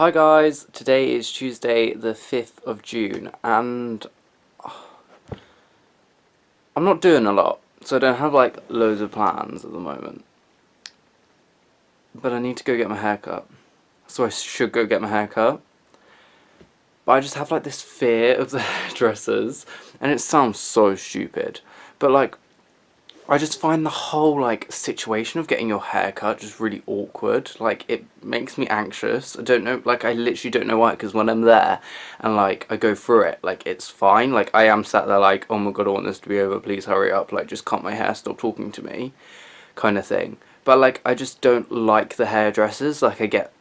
Hi guys, today is Tuesday the 5th of June and I'm not doing a lot, so I don't have like loads of plans at the moment. But I need to go get my hair cut, so I should go get my hair cut. But I just have like this fear of the hairdressers, and it sounds so stupid, but like I just find the whole like situation of getting your hair cut just really awkward. Like it makes me anxious. I don't know, like I literally don't know why, because when I'm there and like I go through it, like it's fine. Like I am sat there like, oh my god, I want this to be over, please hurry up, like just cut my hair, stop talking to me, kind of thing. But like I just don't like the hairdressers. Like I get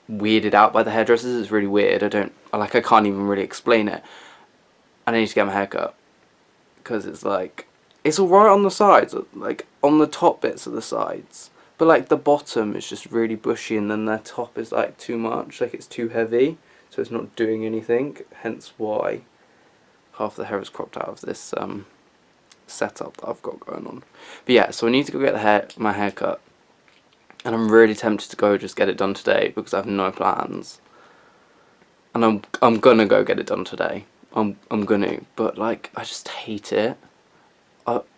weirded out by the hairdressers. It's really weird. I can't even really explain it. And I need to get my hair cut because it's like, it's alright on the sides, like on the top bits of the sides, but like the bottom is just really bushy, and then their top is like too much, like it's too heavy, so it's not doing anything, hence why half the hair is cropped out of this setup that I've got going on. But yeah, so I need to go get my hair cut, and I'm really tempted to go just get it done today because I have no plans, and I'm gonna go get it done today. I'm gonna, but like I just hate it.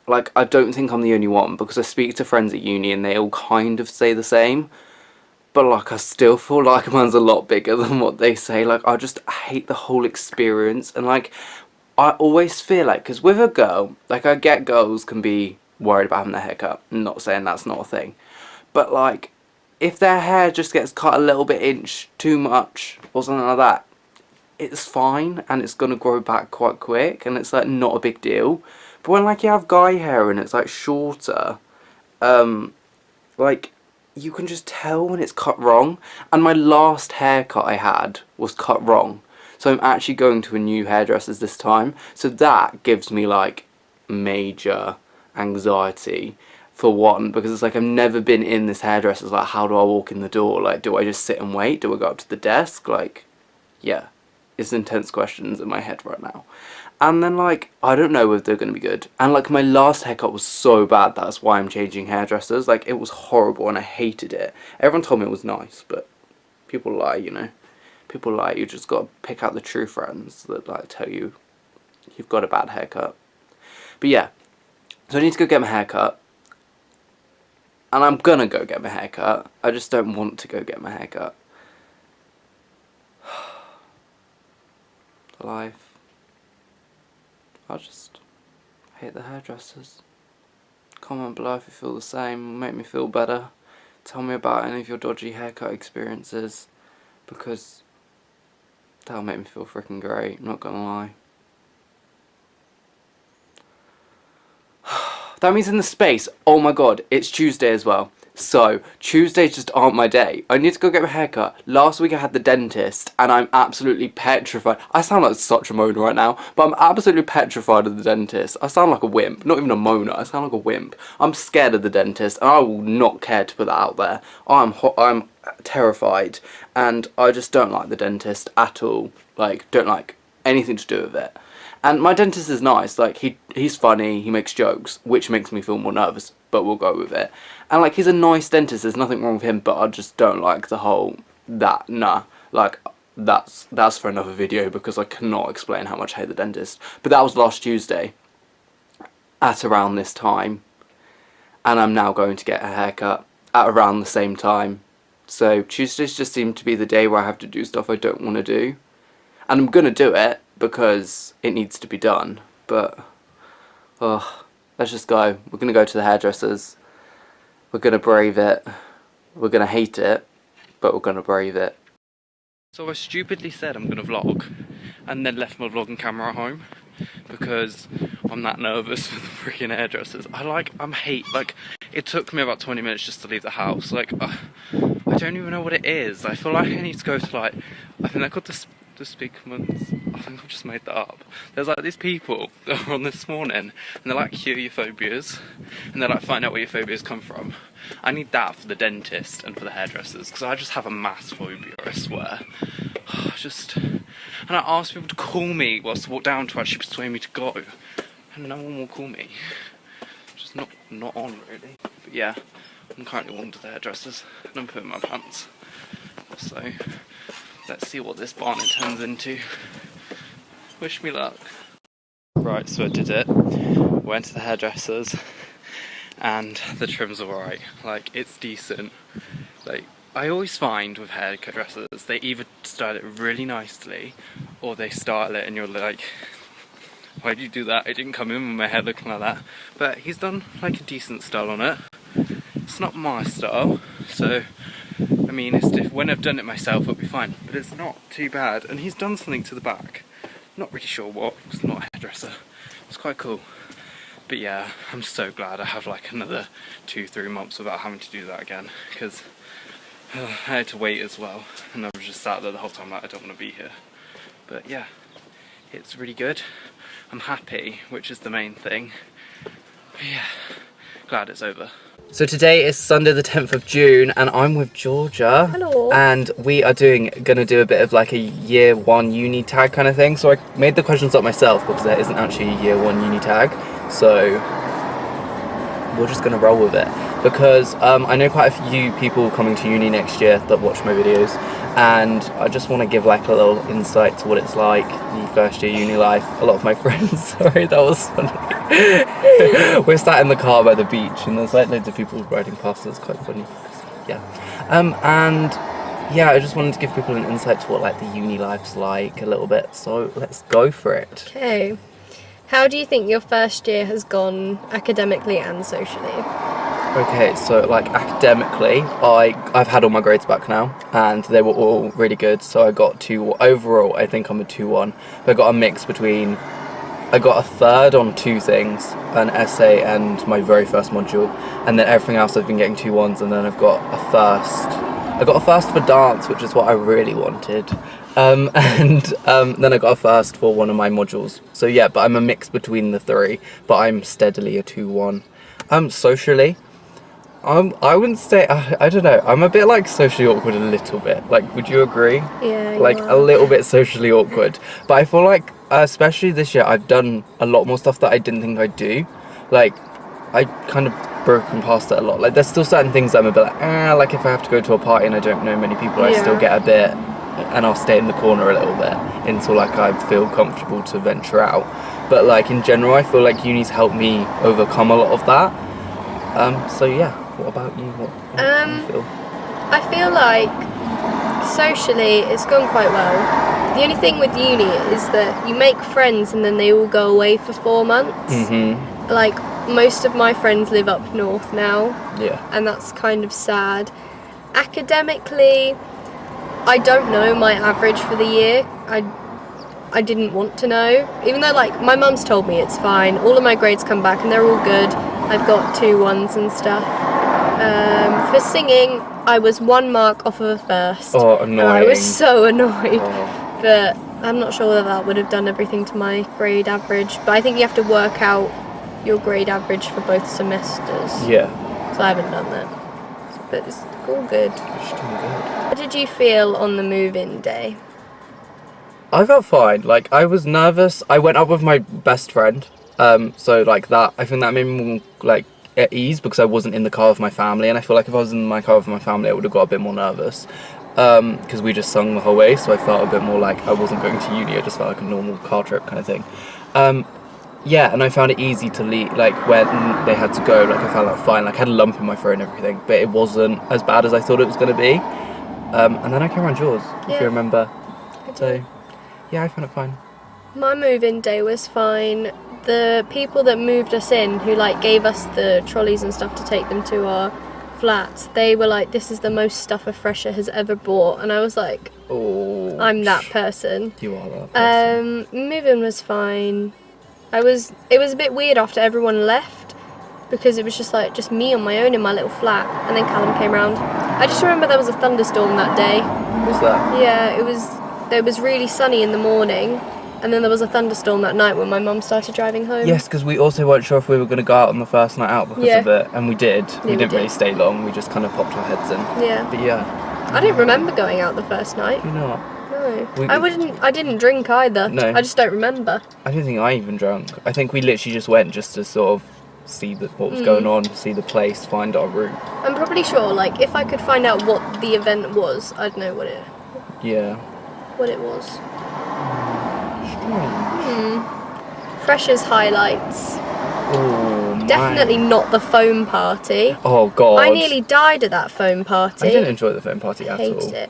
Like, I don't think I'm the only one, because I speak to friends at uni and they all kind of say the same, but like I still feel like mine's a lot bigger than what they say. Like I just hate the whole experience, and like I always feel like, because with a girl, like I get girls can be worried about having their hair cut, I'm not saying that's not a thing, but like if their hair just gets cut a little bit inch too much or something like that, it's fine and it's gonna grow back quite quick and it's like not a big deal. But when like you have guy hair and it's like shorter, like you can just tell when it's cut wrong. And my last haircut I had was cut wrong, so I'm actually going to a new hairdresser's this time. So that gives me like major anxiety, for one, because it's like I've never been in this hairdresser's. Like, how do I walk in the door? Like, do I just sit and wait? Do I go up to the desk? Like, yeah, it's intense questions in my head right now. And then like, I don't know if they're going to be good. And like my last haircut was so bad, that's why I'm changing hairdressers. Like it was horrible and I hated it. Everyone told me it was nice, but people lie, you know. People lie. You just got to pick out the true friends that like tell you you've got a bad haircut. But yeah, so I need to go get my haircut. And I'm gonna go get my haircut. I just don't want to go get my haircut. Life. I just hate the hairdressers. Comment below if you feel the same, make me feel better. Tell me about any of your dodgy haircut experiences, because that'll make me feel freaking great, I'm not gonna lie. That means in the space, oh my god, it's Tuesday as well. So, Tuesdays just aren't my day. I need to go get my haircut. Last week I had the dentist, and I'm absolutely petrified. I sound like such a moaner right now, but I'm absolutely petrified of the dentist. I sound like a wimp. Not even a moaner, I sound like a wimp. I'm scared of the dentist, and I will not care to put that out there. I'm terrified, and I just don't like the dentist at all. Like, don't like anything to do with it. And my dentist is nice, like he's funny, he makes jokes, which makes me feel more nervous, but we'll go with it. And like he's a nice dentist, there's nothing wrong with him, but I just don't like the whole, nah, like that's for another video, because I cannot explain how much I hate the dentist. But that was last Tuesday, at around this time, and I'm now going to get a haircut at around the same time. So Tuesdays just seem to be the day where I have to do stuff I don't want to do. And I'm gonna do it because it needs to be done, but let's just go. We're gonna go to the hairdressers. We're gonna brave it. We're gonna hate it, but we're gonna brave it. So I stupidly said I'm gonna vlog, and then left my vlogging camera at home because I'm that nervous for the freaking hairdressers. Like, it took me about 20 minutes just to leave the house. Like, I don't even know what it is. I feel like I need to go to like, I think they're called the Speakmans. I think I've just made that up. There's like these people that are on this morning, and they're like, cure your phobias, and they're like, find out where your phobias come from. I need that for the dentist and for the hairdressers, because I just have a mass phobia, I swear. And I ask people to call me whilst I walk down to actually persuade me to go, and no one will call me. Just not on really. But yeah, I'm currently walking to the hairdressers, and I'm putting my pants. So Let's see what this barnet turns into. Wish me luck. Right, so I did it. Went to the hairdressers, and the trim's alright. Like, it's decent. Like, I always find with hairdressers, they either style it really nicely, or they style it and you're like, why did you do that? I didn't come in with my hair looking like that. But he's done like a decent style on it. It's not my style, so I mean, when I've done it myself it'll be fine, but it's not too bad. And he's done something to the back. Not really sure what, it's not a hairdresser. It's quite cool. But yeah, I'm so glad I have like another 2-3 months without having to do that again, because I had to wait as well, and I was just sat there the whole time like, I don't want to be here. But yeah, it's really good. I'm happy, which is the main thing. But yeah, glad it's over. So today is Sunday the 10th of June, and I'm with Georgia. Hello. And we are gonna do a bit of like a year 1 uni tag kind of thing. So I made the questions up myself because there isn't actually a year 1 uni tag. So we're just gonna roll with it. Because I know quite a few people coming to uni next year that watch my videos, and I just want to give like a little insight to what it's like, the first year uni life. A lot of my friends, sorry, that was funny. We're sat in the car by the beach, and there's like loads of people riding past us. It's quite funny. Yeah, and yeah, I just wanted to give people an insight to what like the uni life's like a little bit. So let's go for it. Okay. How do you think your first year has gone academically and socially? Okay, so like academically, I've had all my grades back now, and they were all really good. So I got 2 overall. I think I'm a 2-1. But I got a mix between. I got a third on 2 things, an essay and my very first module, and then everything else I've been getting 2-1s, and then I've got a first. I got a first for dance, which is what I really wanted, and then I got a first for one of my modules. So yeah, but I'm a mix between the 3, but I'm steadily a 2-1. Socially, I wouldn't say, I don't know, I'm a bit like socially awkward a little bit. Like, would you agree? Yeah, like a little bit socially awkward. But I feel like, especially this year, I've done a lot more stuff that I didn't think I'd do. Like, I kind of broken past it a lot. Like, there's still certain things that I'm a bit like if I have to go to a party and I don't know many people, I still get a bit, and I'll stay in the corner a little bit until like I feel comfortable to venture out. But like in general, I feel like uni's helped me overcome a lot of that. So yeah, what about you? What do you feel? I feel like socially it's gone quite well. The only thing with uni is that you make friends and then they all go away for 4 months. Mm-hmm. Like, most of my friends live up north now. Yeah. And that's kind of sad. Academically, I don't know my average for the year. I didn't want to know. Even though, like, my mum's told me it's fine. All of my grades come back and they're all good. I've got 2-1s and stuff. For singing, I was 1 mark off of a first. Oh, annoying. And I was so annoyed. Oh. But I'm not sure whether that would have done everything to my grade average. But I think you have to work out your grade average for both semesters. Yeah. So I haven't done that. But it's all good. It's doing good. How did you feel on the move-in day? I felt fine. Like, I was nervous. I went up with my best friend. So like that, I think that made me more like at ease because I wasn't in the car with my family, and I feel like if I was in my car with my family, I would have got a bit more nervous. Because we just sung the whole way, so I felt a bit more like I wasn't going to uni. I just felt like a normal car trip kind of thing. Yeah, and I found it easy to leave. Like when they had to go, like I found that fine. Like I had a lump in my throat and everything, but it wasn't as bad as I thought it was going to be. And then I came around yours, if you remember. So yeah, I found it fine. My move-in day was fine. The people that moved us in, who like gave us the trolleys and stuff to take them to our flats, they were like, this is the most stuff a fresher has ever bought, and I was like, oh, I'm that person. You are that person. Move-in was fine. It was a bit weird after everyone left, because it was just me on my own in my little flat, and then Callum came round. I just remember there was a thunderstorm that day. Was that? Yeah, it was really sunny in the morning, and then there was a thunderstorm that night when my mum started driving home. Yes, because we also weren't sure if we were going to go out on the first night out because of it, and we did. We didn't really stay long, we just kind of popped our heads in. Yeah. But yeah. I didn't remember going out the first night. You know what? No. I didn't drink either. No. I just don't remember. I don't think I even drank. I think we literally just went just to sort of see what was going on, see the place, find our route. I'm probably sure, like, if I could find out what the event was, I'd know what it... Yeah. what it was. Strange. Freshers highlights. Oh, my. Definitely not the foam party. Oh, God. I nearly died at that foam party. I didn't enjoy the foam party at Hated all. it.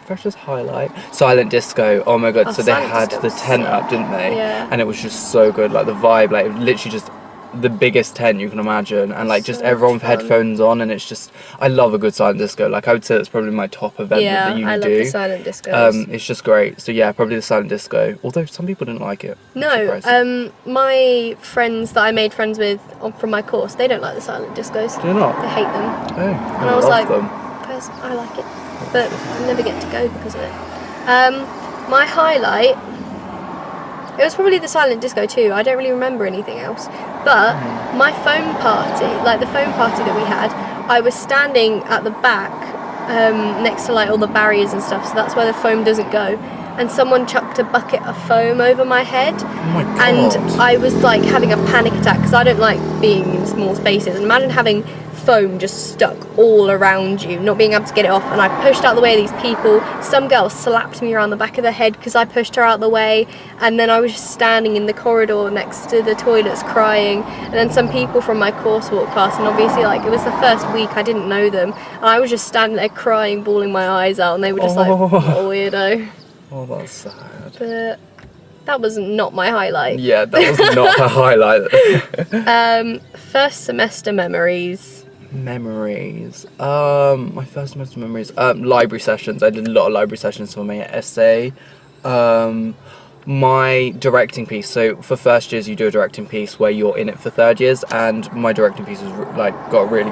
Freshers highlight. Silent disco. Oh my god. Oh, So they Silent had Disco the was tent sick. up, didn't they? Yeah. And it was just so good. Like the vibe, like literally just the biggest tent you can imagine, and like just So everyone with much fun. headphones on, and it's just I love a good silent disco. Like I would say that's probably my top event Yeah, that the uni I love do. the silent discos. It's just great. So yeah, probably the silent disco. Although some people didn't like it. I'm No, surprised. my friends that I made friends with from my course, they don't like the silent discos. Do you not? They hate them. Oh, And I was love like, them. I like it, but I never get to go because of it. My highlight, it was probably the silent disco too. I don't really remember anything else. But my foam party, like the foam party that we had, I was standing at the back next to like all the barriers and stuff, so that's where the foam doesn't go. And someone chucked a bucket of foam over my head. Oh my god. And I was like having a panic attack because I don't like being in small spaces. And imagine having foam just stuck all around you, not being able to get it off. And I pushed out the way of these people. Some girl slapped me around the back of the head because I pushed her out the way. And then I was just standing in the corridor next to the toilets crying. And then some people from my course walked past, and obviously like it was the first week, I didn't know them. And I was just standing there crying, bawling my eyes out, and they were just like, Oh. what a weirdo. Oh, that's sad. But that was not my highlight. Yeah, that was not a highlight. First semester memories. Memories. My first semester memories. Library sessions. I did a lot of library sessions for my essay. My directing piece. So for first years, you do a directing piece where you're in it for third years, and my directing piece was the director got a really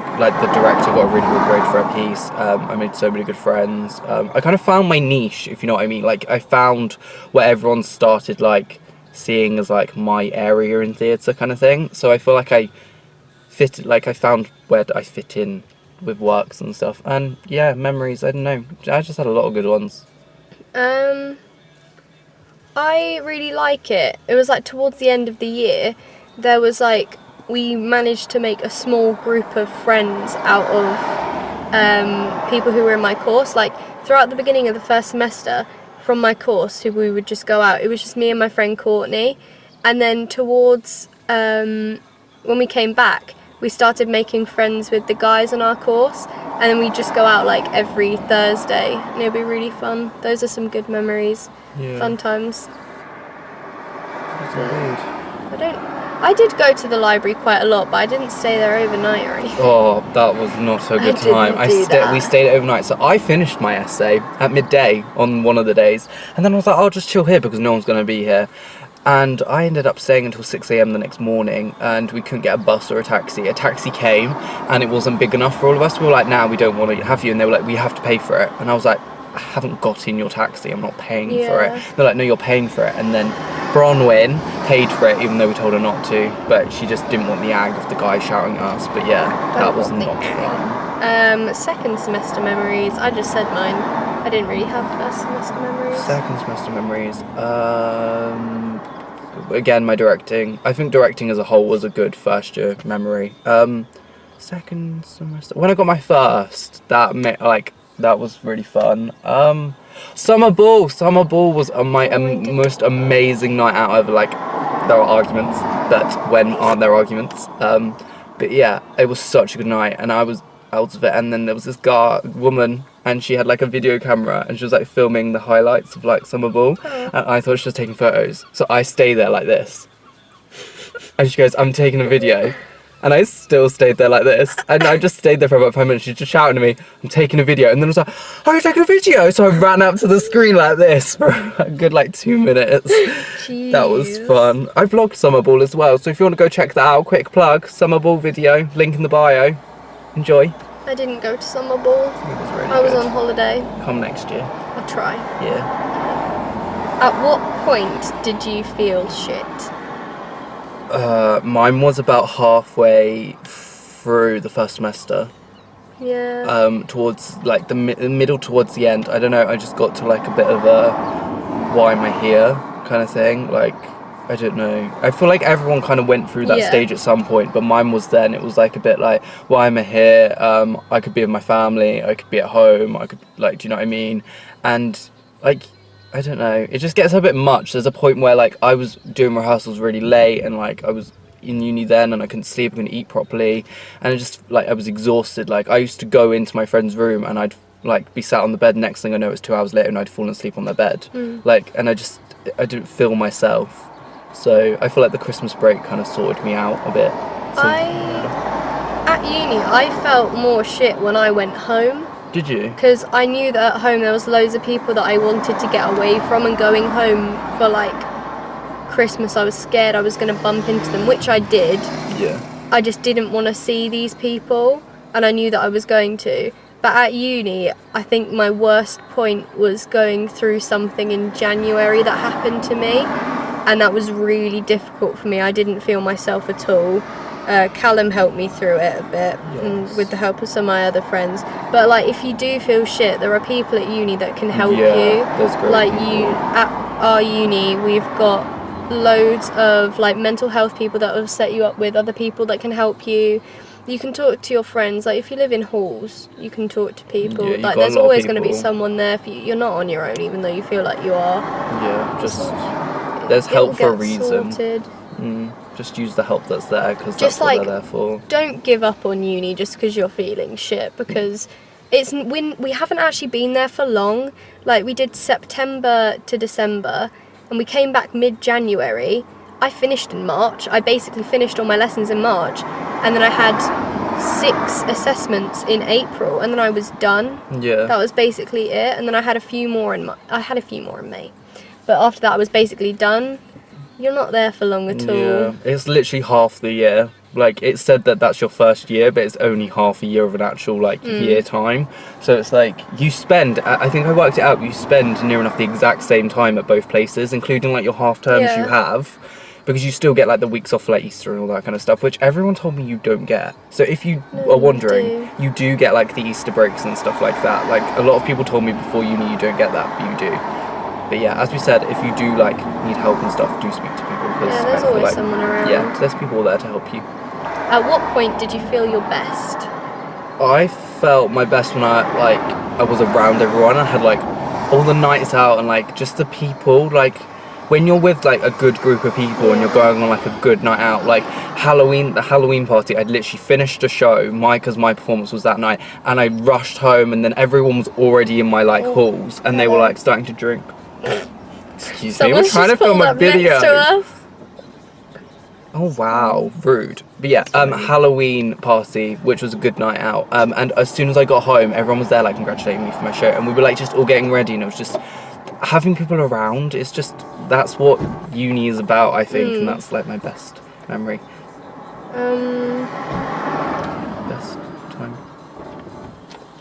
good grade for a piece. I made so many good friends. I kind of found my niche, if you know what I mean. Like I found where everyone started like seeing as like my area in theatre kind of thing. So I feel like I found where I fit in with works and stuff. And yeah, memories, I don't know. I just had a lot of good ones. I really like it. It was like towards the end of the year, there was like, we managed to make a small group of friends out of people who were in my course. Like throughout the beginning of the first semester, from my course, who we would just go out. It was just me and my friend Courtney. And then towards when we came back, we started making friends with the guys on our course, and then we just go out like every Thursday, and it'd be really fun. Those are some good memories, Yeah. fun times. That's indeed. I did go to the library quite a lot, but I didn't stay there overnight or anything. Oh, that was not a good didn't time. do that. We stayed overnight, so I finished my essay at midday on one of the days, and then I was like, I'll just chill here because no one's going to be here. And I ended up staying until 6 a.m. the next morning, and we couldn't get a bus or a taxi. A taxi came, and it wasn't big enough for all of us. We were like, nah, we don't want to have you. And they were like, we have to pay for it. And I was like, I haven't got in your taxi. I'm not paying for Yeah. it. They're like, no, you're paying for it. And then Bronwyn paid for it, even though we told her not to. But she just didn't want the ag of the guy shouting at us. But yeah, that was not fun. Second semester memories. I just said mine. I didn't really have first semester memories. Second semester memories. Again, my directing. I think directing as a whole was a good first year memory. Second semester, when I got my first, that was really fun. Summer ball was my most amazing night out ever. Like, there are arguments, but when aren't there arguments? But yeah, it was such a good night, and I was out of it. And then there was this woman, and she had like a video camera, and she was like filming the highlights of like summer ball, and I thought she was taking photos. So I stay there like this, and she goes, "I'm taking a video." And I still stayed there like this. And I just stayed there for about 5 minutes. She's just shouting at me, I'm taking a video. And then I was like, are you taking a video? So I ran up to the screen like this for a good 2 minutes. Jeez. That was fun. I vlogged Summer Ball as well. So if you want to go check that out, quick plug, Summer Ball video, link in the bio. Enjoy. I didn't go to summer ball. It was really I was good. on holiday. Come next year. I'll try. Yeah. At what point did you feel shit? Mine was about halfway through the first semester. Yeah. Towards the middle towards the end. I don't know, I just got to a bit of a why am I here kind of thing. I don't know. I feel like everyone kind of went through that Yeah. stage at some point, but mine was then. It was a bit why am I here? I could be with my family, I could be at home, I could do you know what I mean? And like, I don't know, it just gets a bit much. There's a point where like I was doing rehearsals really late, and like I was in uni then, and I couldn't sleep, I couldn't eat properly, and I just like I was exhausted. Like I used to go into my friend's room and I'd like be sat on the bed, next thing I know it's 2 hours later and I'd fallen asleep on their bed. Like, and I didn't feel myself. So I feel like the Christmas break kind of sorted me out a bit. So, At uni, I felt more shit when I went home. did you? Because I knew that at home there was loads of people that I wanted to get away from, and going home for like Christmas I was scared I was going to bump into them, which I did. Yeah. I just didn't want to see these people, and I knew that I was going to. But at uni, I think my worst point was going through something in January that happened to me, and that was really difficult for me. I didn't feel myself at all. Callum helped me through it a bit, and with the help of some of my other friends. But like, if you do feel shit, there are people at uni that can help you. That's great. Like at our uni, we've got loads of like mental health people that will set you up with other people that can help you. You can talk to your friends. Like if you live in halls, you can talk to people. Yeah, like got a there's lot of always going to be people. someone there for you. You're not on your own, even though you feel like you are. Yeah, just there's It'll help for a get reason. sorted. Just use the help that's there, because that's Just what like, they're there for. don't give up on uni just because you're feeling shit, because we haven't actually been there for long. Like we did September to December, and we came back mid-January. I finished in March. I basically finished all my lessons in March, and then I had 6 assessments in April, and then I was done. Yeah. That was basically it. And then I had a few more in May, but after that I was basically done. You're not there for long at all. Yeah, it's literally half the year. Like, it said that that's your first year, but it's only half a year of an actual, like, year time. So it's like, you spend, I think I worked it out, you spend near enough the exact same time at both places, including, like, your half terms Yeah. you have, because you still get, like, the weeks off for, like, Easter and all that kind of stuff, which everyone told me you don't get. So if you No, are wondering, you you do get, like, the Easter breaks and stuff like that. Like, a lot of people told me before uni you don't get that, but you do. But yeah, as we said, if you do, like, need help and stuff, do speak to people. Cause Yeah, there's I feel always like, someone around. Yeah, there's people there to help you. At what point did you feel your best? I felt my best when I was around everyone. I had like all the nights out and like just the people. Like when you're with like a good group of people and you're going on like a good night out. Like the Halloween party, I'd literally finished a show. My performance was that night, and I rushed home, and then everyone was already in my like halls, and they were like starting to drink. Excuse me, we're Someone's trying to just film pulled a up next video. to us. Oh wow, rude. But yeah, Halloween party, which was a good night out. And as soon as I got home, everyone was there like congratulating me for my show, and we were like just all getting ready, and it was just having people around. It's just, that's what uni is about, I think, and that's like my best memory. Best time.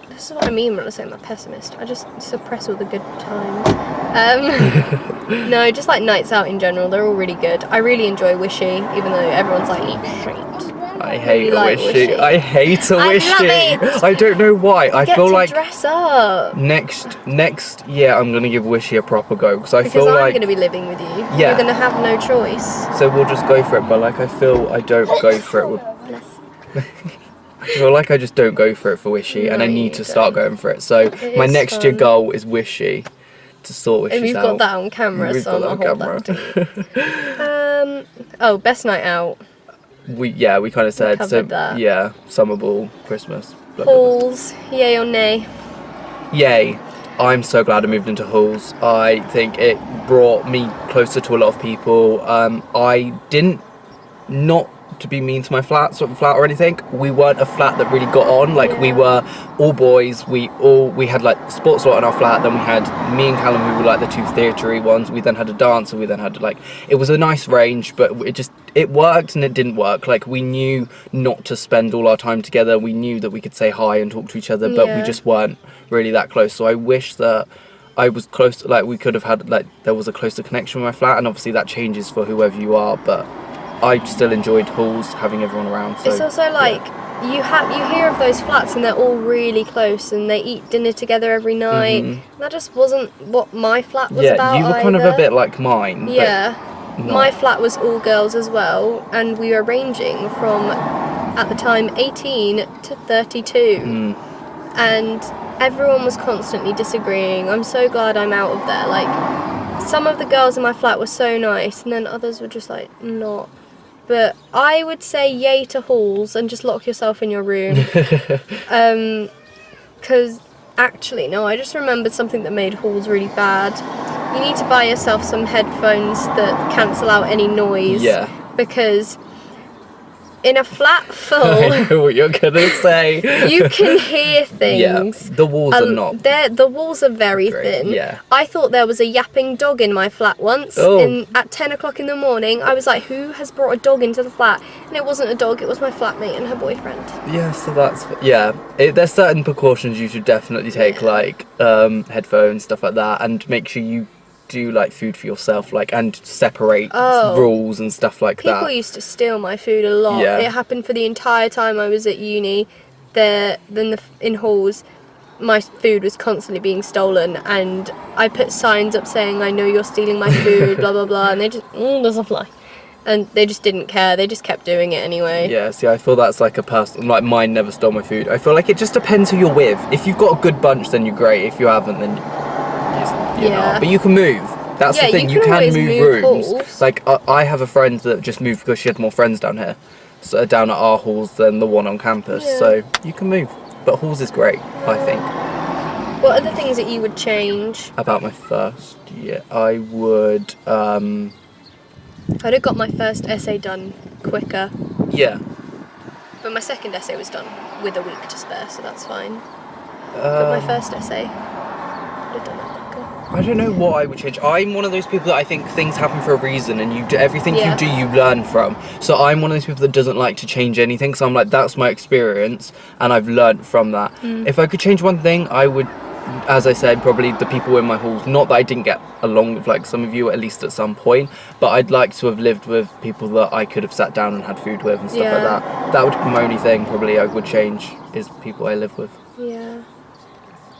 This is what I mean when I say I'm a pessimist. I just suppress all the good times. No, just like nights out in general, they're all really good. I really enjoy Wishy, even though everyone's like, eat shit. I hate a like wishy. Wishy. I hate a I wishy. love it. I don't know why. I Get feel to like dress up. next year I'm gonna give Wishy a proper go, because I Because feel I'm like going to be living with you. Yeah. You're going to have no choice. so we'll just go for it. But like I feel I don't go for it with. Bless. I feel like I just don't go for it for Wishy, and I No, need you to start don't. going for it. So It my is next year fun. goal is Wishy, to sort Wishy's And we've out. got that on camera, We've so got I'm that going on to hold that to you. Oh, best night out. We kind of said so. covered that. Yeah, summer ball, Christmas. Blah, blah, blah. Halls, yay or nay? Yay! I'm so glad I moved into halls. I think it brought me closer to a lot of people. I didn't, not to be mean to my flat or anything. We weren't a flat that really got on. Like we were all boys. We had like sports lot in our flat. Then we had me and Callum, who were like the two theatre-y ones. We then had a dancer. We then had like, it was a nice range, but it worked and it didn't work. Like we knew not to spend all our time together. We knew that we could say hi and talk to each other, but we Yeah. just weren't really that close. So I wish that I was close, like we could have had, like there was a closer connection with my flat, and obviously that changes for whoever you are, but I still enjoyed halls, having everyone around. So, It's also like you hear of those flats and they're all really close and they eat dinner together every night. That just wasn't what my flat was about. you were kind of a either. bit like mine. but Yeah. not- My flat was all girls as well, and we were ranging from, at the time, 18 to 32. And everyone was constantly disagreeing. I'm so glad I'm out of there. Like, some of the girls in my flat were so nice, and then others were just like not. But I would say yay to halls and just lock yourself in your room. Because actually, no, I just remembered something that made halls really bad. You need to buy yourself some headphones that cancel out any noise. Yeah. Because in a flat full, I know what you're gonna say. you can hear things. Yeah, the walls are not. The walls are very great, thin. yeah. I thought there was a yapping dog in my flat once. Oh. At 10 o'clock in the morning, I was like, who has brought a dog into the flat? And it wasn't a dog, it was my flatmate and her boyfriend. Yeah, so that's there's certain precautions you should definitely take, like headphones, stuff like that, and make sure you do like food for yourself, like, and separate rules and stuff like that. People used to steal my food a lot. Yeah. It happened for the entire time I was at uni. In halls, my food was constantly being stolen, and I put signs up saying, I know you're stealing my food, blah blah blah, and they just, there's a fly. And they just didn't care, they just kept doing it anyway. Yeah, see, I feel that's like a person, like mine never stole my food. I feel like it just depends who you're with. If you've got a good bunch, then you're great. If you haven't, then you're not. But you can move. That's the thing, you can always move rooms. halls. Like, I have a friend that just moved because she had more friends down here, so down at our halls than the one on campus. Yeah. So you can move. But halls is great, I think. What are the things that you would change? About my first year, I would, I'd have got my first essay done quicker, yeah. but my second essay was done with a week to spare, so that's fine. But my first essay, I'd have done it quicker. I don't know what I would change. I'm one of those people that I think things happen for a reason, and you do everything Yeah. you do, you learn from. So I'm one of those people that doesn't like to change anything. So I'm like, that's my experience, and I've learned from that. If I could change one thing, I would, as I said, probably the people in my halls. Not that I didn't get along with like some of you, at least at some point, but I'd like to have lived with people that I could have sat down and had food with and stuff like Yeah. that. That would be my only thing probably I would change, is people I live with. Yeah.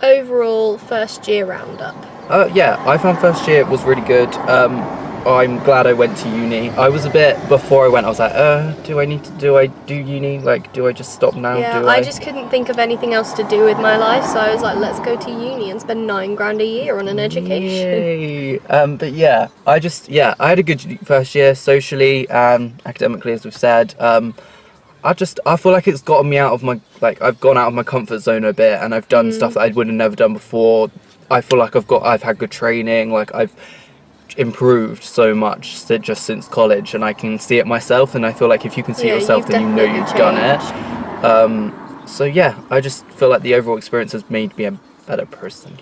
Overall, first year roundup. Yeah, I found first year was really good. I'm glad I went to uni. I was a bit, before I went, I was like, do I do uni? Like, do I just stop now? Yeah, I just couldn't think of anything else to do with my life, so I was like, let's go to uni and spend $9,000 a year on an education. Yay. But yeah, I had a good first year socially and academically, as we've said. I feel like it's gotten me out of my, like, I've gone out of my comfort zone a bit, and I've done stuff that I would have never done before. I feel like I've had good training, like I've improved so much just since college, and I can see it myself, and I feel like if you can see it yourself, then you know you've done it. So yeah, I just feel like the overall experience has made me a better person.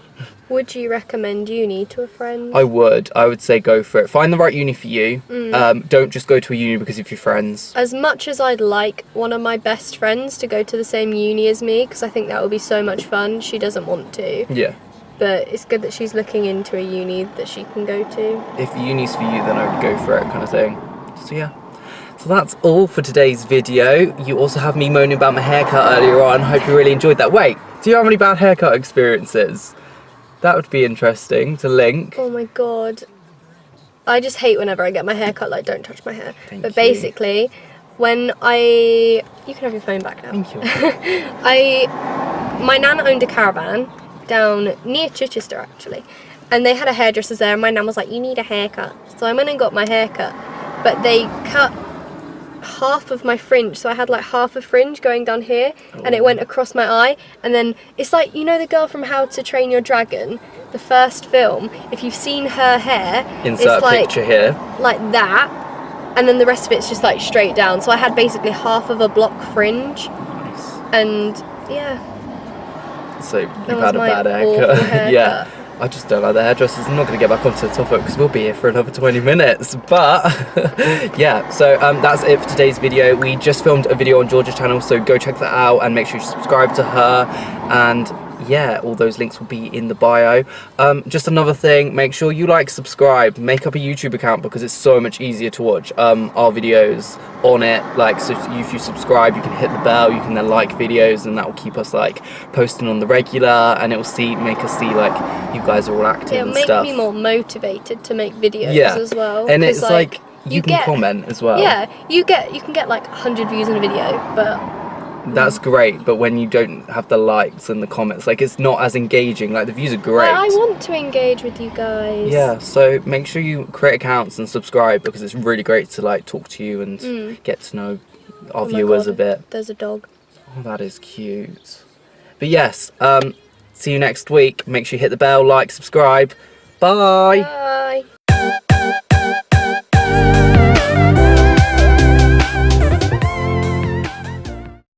Would you recommend uni to a friend? I would say go for it. Find the right uni for you. Don't just go to a uni because of your friends. As much as I'd like one of my best friends to go to the same uni as me, because I think that would be so much fun, she doesn't want to. Yeah. But it's good that she's looking into a uni that she can go to. If uni's for you, then I would go for it, kind of thing. So yeah. So that's all for today's video. You also have me moaning about my haircut earlier on. Hope you really enjoyed that. Wait, do you have any bad haircut experiences? That would be interesting to link. Oh my god. I just hate whenever I get my hair cut, like, don't touch my hair. Thank but you. basically, when you can have your phone back now. Thank you. My nan owned a caravan down near Chichester, actually, and they had a hairdresser there, and my nan was like, you need a haircut. So I went and got my haircut, but they cut half of my fringe, so I had like half a fringe going down here, and it went across my eye, and then it's like, you know the girl from How to Train Your Dragon, the first film, if you've seen her hair, Insert it's like, picture here. like that, and then the rest of it's just like straight down, so I had basically half of a block fringe, Nice. and yeah. So you've was had a my bad awful haircut. Yeah. haircut. I just don't like the hairdressers. I'm not going to get back onto the topic because we'll be here for another 20 minutes. But yeah, so that's it for today's video. We just filmed a video on Georgia's channel, so go check that out and make sure you subscribe to her. And yeah, all those links will be in the bio. Just another thing, make sure you like, subscribe, make up a YouTube account because it's so much easier to watch our videos on it. Like, so if you subscribe, you can hit the bell, you can then like videos, and that will keep us like posting on the regular, and it will make us see like you guys are all active It'll and make stuff. me more motivated to make videos Yeah. as well. And 'cause, it's like you can get, comment as well. Yeah, you can get like 100 views on a video, but that's great, but when you don't have the likes and the comments, like it's not as engaging. Like the views are great. I want to engage with you guys. Yeah, so make sure you create accounts and subscribe because it's really great to like talk to you and get to know our Oh my viewers God, a bit. There's a dog. Oh, that is cute. But yes, see you next week. Make sure you hit the bell, like, subscribe. Bye. Bye.